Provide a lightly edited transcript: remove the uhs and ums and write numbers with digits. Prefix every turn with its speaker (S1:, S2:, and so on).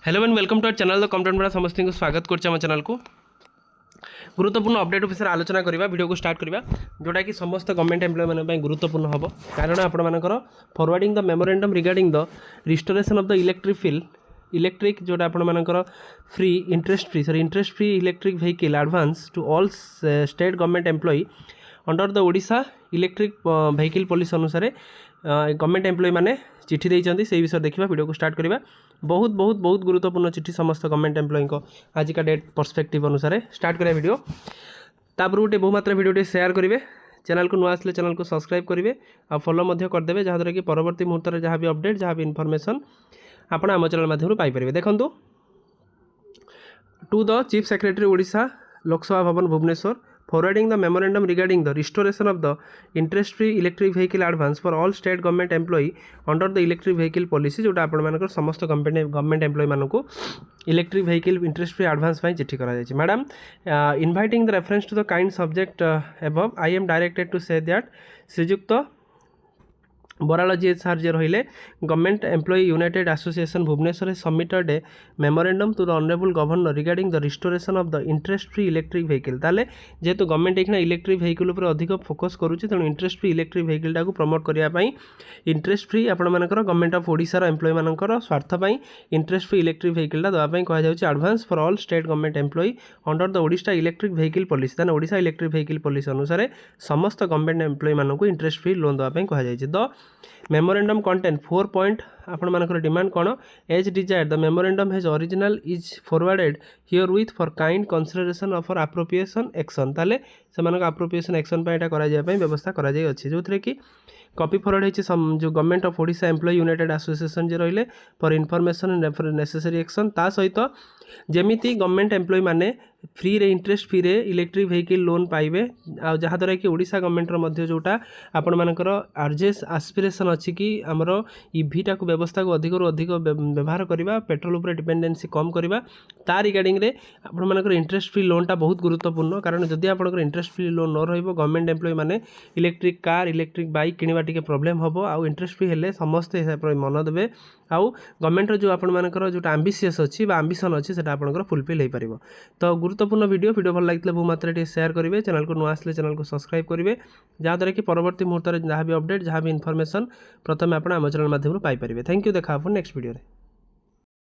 S1: Hello and welcome to our channel the content बड़ा समस्त को स्वागत करछे हम चैनल को गुरुत्वपूर्ण अपडेट विषय आलोचना करवा वीडियो को स्टार्ट करवा जोटा कि समस्त गवर्नमेंट एम्प्लॉय माने गुरुत्वपूर्ण हम कारण आपण मानकर forwarding the memorandum regarding the restoration of the electric जोटा आपण मानकर free interest free electric vehicle advance to all state government employ under the Odisha electric vehicle policy अनुसार गवर्नमेंट एम्प्लॉय माने चिठी देइछन्ती से विषय देखा वीडियो को स्टार्ट करवा बहुत बहुत बहुत गुरुत्वपूर्ण चिठी समस्त गवर्नमेंट एम्प्लॉय को आज का डेट पर्सपेक्टिव अनुसार स्टार्ट करा वीडियो तापर गोटे बहुमात्रा वीडियो शेयर करेंगे चैनल को नुआ आसले चैनल को सब्सक्राइब करेंगे और फॉलो करदे जहाँद्वारा कि परवर्ती मुहूर्त में जहाँ भी अपडेट जहाँ भी इनफॉरमेशन आपण आम चैनल माध्यम पाइपर देखो to the chief secretary Odisha Lok Sabha Bhavan Bhubaneswar forwarding the memorandum regarding the restoration of the interest free electric vehicle advance for all state government employee under the electric vehicle policy जोटा आपण मानकर समस्त गवर्नमेंट एम्प्लॉय मानक electric vehicle interest free advance चिठी करा जायछि madam inviting the reference to the kind subject above I am directed to say that Shrijukta Baral जीएचआर जे रहिले government employ united association Bhubaneswar submitted a memorandum to the honourable governor regarding the restoration of the interest free electric vehicle ताले जेहेतु government एक electric vehicle पर अधिक focus करुच्चे तेणु interest free electric vehicle टाक promote करने इंटरेस्ट फ्री आपण मानकर government of Odisha employ मानकर स्वार्थ इंटरेस्ट फ्री इलेक्ट्रिक व्हीकल देवाई कहुच्छे advance for all state government employ under the Odisha electric vehicle policy ताने ओडिशा इलेक्ट्रिक व्हीकल पॉलिसी अनुसार समस्त गवर्नमेंट एम्प्लॉय मानक इंटरेस्ट फ्री लोन देवाई कहुच्छे द मेमोरेंडम कंटेंट 4 पॉइंट आपण मानकर डिमांड कौन as desired the memorandum has original is forwarded herewith for kind consideration of for appropriation action ताले से एप्रोप्रिएशन एक्शन व्यवस्था करा जाय अछि जो कि कॉपी फॉरवर्ड होती जो government of Odisha employ united association जे रहिले for information and necessary action ता सहित जेमिति गवर्नमेंट एम्प्लॉय माने फ्री रे इंटरेस्ट फ्री रे इलेक्ट्रिक व्हीकल लोन पाइबे आ जहाँद्वारा कि ओडिशा गवर्नमेंट मध्य जोटा आपण मानकर आर्जेस आस्पिरेशन अच्छी कि आमर इभि टाक व्यवस्था को अधिक अधिक व्यवहार करवा पेट्रोल उपर डिपेंडेंसी कम करवा ता रिगार्डिंग रे आपण मानकर इंटरेस्ट फ्री लोनटा बहुत गुरुत्वपूर्ण कारण जदि आपनकर इंटरेस्ट फ्री लोन न रहिबो गवर्नमेंट एम्प्लॉय माने इलेक्ट्रिक कार इलेक्ट्रिक बाइक किनिबा टिके प्रॉब्लम हबो आ इंटरेस्ट फ्री हेले समस्ते मन देबे आउ गवर्नमेंट जो आपण मानकर जोटा एम्बिशियस अच्छी एम्बिशन अच्छी सेटा आपनकर फुलफिल हो पारिबो तो गुरुत्वपूर्ण वीडियो भल लगे बहुत मात्रा शेयर करेंगे चैनल को नुआ आसले चैनल को सब्सक्राइब करेंगे जहाँद्वारा कि परवर्ती मुहूर्त में जहाँ भी अपडेट जहाँ भी इनफॉरमेशन प्रथम आप चैनल माध्यम पाइपर थैंक यू देखा नेक्स्ट वीडियो।